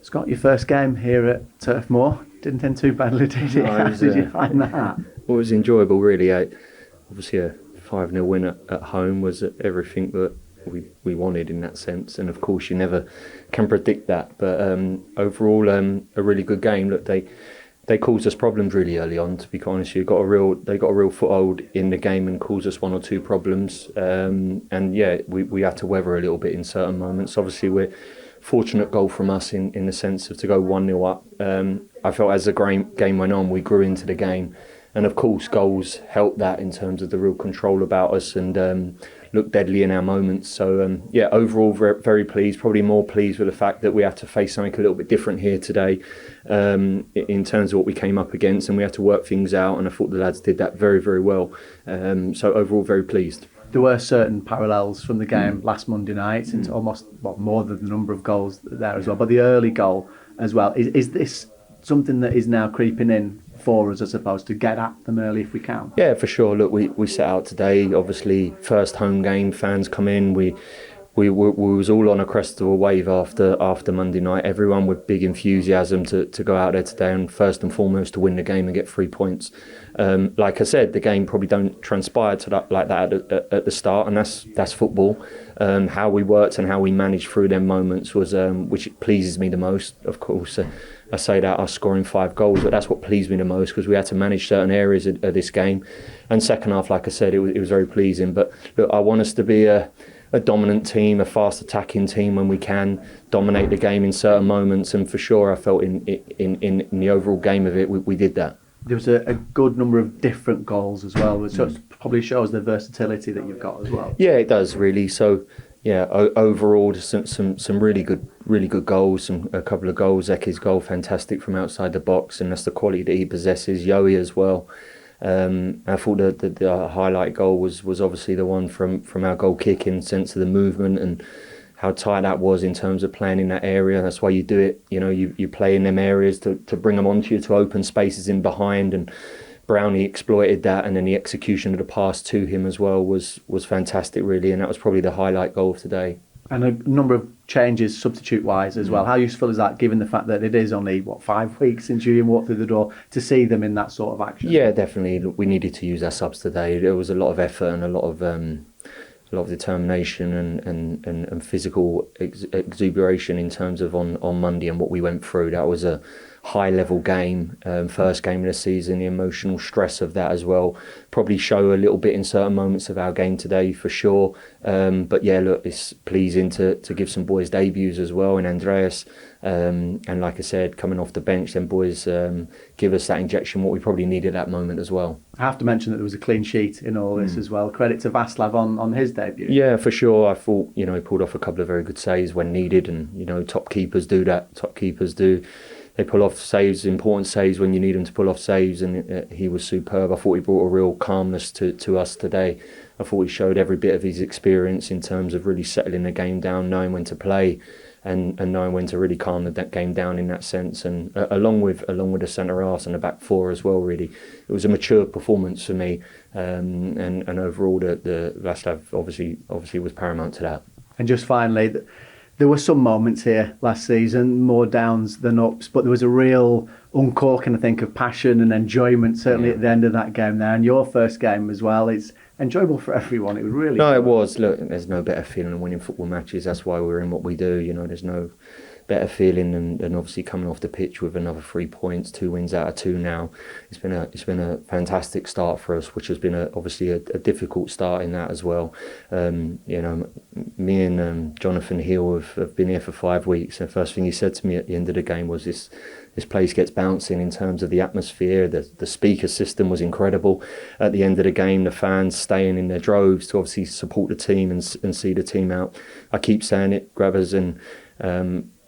Scott, your first game here at Turf Moor didn't end too badly, did it? How did you find that? Well, it was enjoyable, really. Obviously, a 5-0 win at home was everything that we wanted in that sense, and of course, you never can predict that. But overall, a really good game. Look, they caused us problems really early on. To be honest, they got a real foothold in the game and caused us one or two problems. And yeah, we had to weather a little bit in certain moments. Obviously, we're fortunate goal from us in the sense of to go 1-0 up. I felt as the game went on, we grew into the game. And of course, goals helped that in terms of the real control about us and looked deadly in our moments. So, yeah, overall, very, very pleased. Probably more pleased with the fact that we had to face something a little bit different here today in terms of what we came up against. And we had to work things out. And I thought the lads did that very, very well. So, overall, very pleased. There were certain parallels from the game last Monday night, and almost more than the number of goals there as well. But the early goal as well. Is this something that is now creeping in for us, I suppose, to get at them early if we can? Yeah, for sure. Look, we set out today. Obviously, first home game, fans come in. We was all on a crest of a wave after Monday night. Everyone with big enthusiasm to go out there today and first and foremost to win the game and get 3 points. Like I said, the game probably don't transpire like that at the start, and that's football. How we worked and how we managed through them moments was which pleases me the most. Of course, I say that us scoring 5 goals, but that's what pleased me the most because we had to manage certain areas of this game. And second half, like I said, it was very pleasing. But look, I want us to be a dominant team, a fast attacking team when we can dominate the game in certain moments, and for sure I felt in the overall game of it we did that. There was a good number of different goals as well, which probably shows the versatility that you've got as well. Yeah, it does really. So yeah, overall some really good goals, a couple of goals. Eke's goal, fantastic from outside the box, and that's the quality that he possesses. Yowie as well. I thought the highlight goal was obviously the one from our goal kick in sense of the movement and how tight that was in terms of playing in that area. That's why you do it. You know, you play in them areas to bring them onto you, to open spaces in behind. And Brownie exploited that, and then the execution of the pass to him as well was fantastic, really. And that was probably the highlight goal of today. And a number of changes substitute-wise as well. How useful is that, given the fact that it is only, 5 weeks since you walked through the door, to see them in that sort of action? Yeah, definitely. We needed to use our subs today. There was a lot of effort and a lot of determination and physical exuberation in terms of on Monday and what we went through. That was a high-level game, first game of the season. The emotional stress of that as well probably show a little bit in certain moments of our game today, for sure. But yeah, look, it's pleasing to give some boys debuts as well, and Andreas. And like I said, coming off the bench, then boys give us that injection, what we probably needed at that moment as well. I have to mention that there was a clean sheet in all this as well. Credit to Václav on his debut. Yeah, for sure. I thought, he pulled off a couple of very good saves when needed, and, top keepers do that. Top keepers do. They pull off saves, important saves when you need them to pull off saves, and he was superb. I thought he brought a real calmness to us today. I thought he showed every bit of his experience in terms of really settling the game down, knowing when to play, and knowing when to really calm the game down in that sense. And along with the centre halves and the back four as well, really, it was a mature performance for me. And overall, the Václav obviously was paramount to that. And just finally, there were some moments here last season, more downs than ups, but there was a real uncorking, I think, of passion and enjoyment, certainly at the end of that game there. And your first game as well, it's enjoyable for everyone. It was really No, it was. Look, there's no better feeling than winning football matches. That's why we're in what we do. There's no better feeling than obviously coming off the pitch with another 3 points, 2 wins out of 2 now. It's been a fantastic start for us, which has been obviously a difficult start in that as well. Me and Jonathan Hill have been here for 5 weeks, and the first thing he said to me at the end of the game was this place gets bouncing in terms of the atmosphere. The speaker system was incredible. At the end of the game, the fans staying in their droves to obviously support the team and see the team out. I keep saying it, Grabbers, and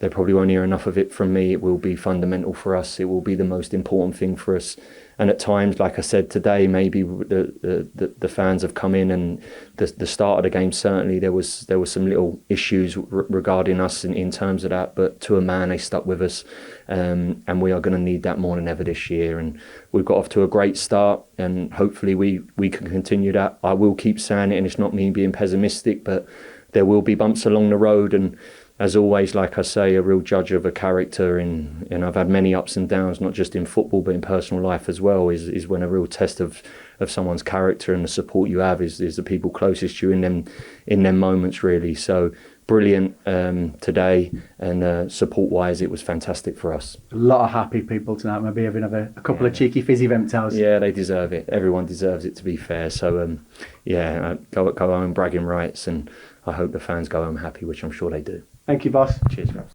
they probably won't hear enough of it from me. It will be fundamental for us. It will be the most important thing for us. And at times, like I said today, maybe the fans have come in, and the start of the game, certainly there was some little issues regarding us in terms of that. But to a man, they stuck with us, and we are going to need that more than ever this year. And we've got off to a great start, and hopefully we can continue that. I will keep saying it, and it's not me being pessimistic, but there will be bumps along the road, and as always, like I say, a real judge of a character, and I've had many ups and downs, not just in football but in personal life as well, is when a real test of someone's character and the support you have is the people closest to you in them moments, really. So brilliant today, and support-wise, it was fantastic for us. A lot of happy people tonight, maybe having a couple of cheeky fizzy Vemtels. Yeah, they deserve it. Everyone deserves it, to be fair. So, go home bragging rights, and I hope the fans go home happy, which I'm sure they do. Thank you, boss. Cheers, guys.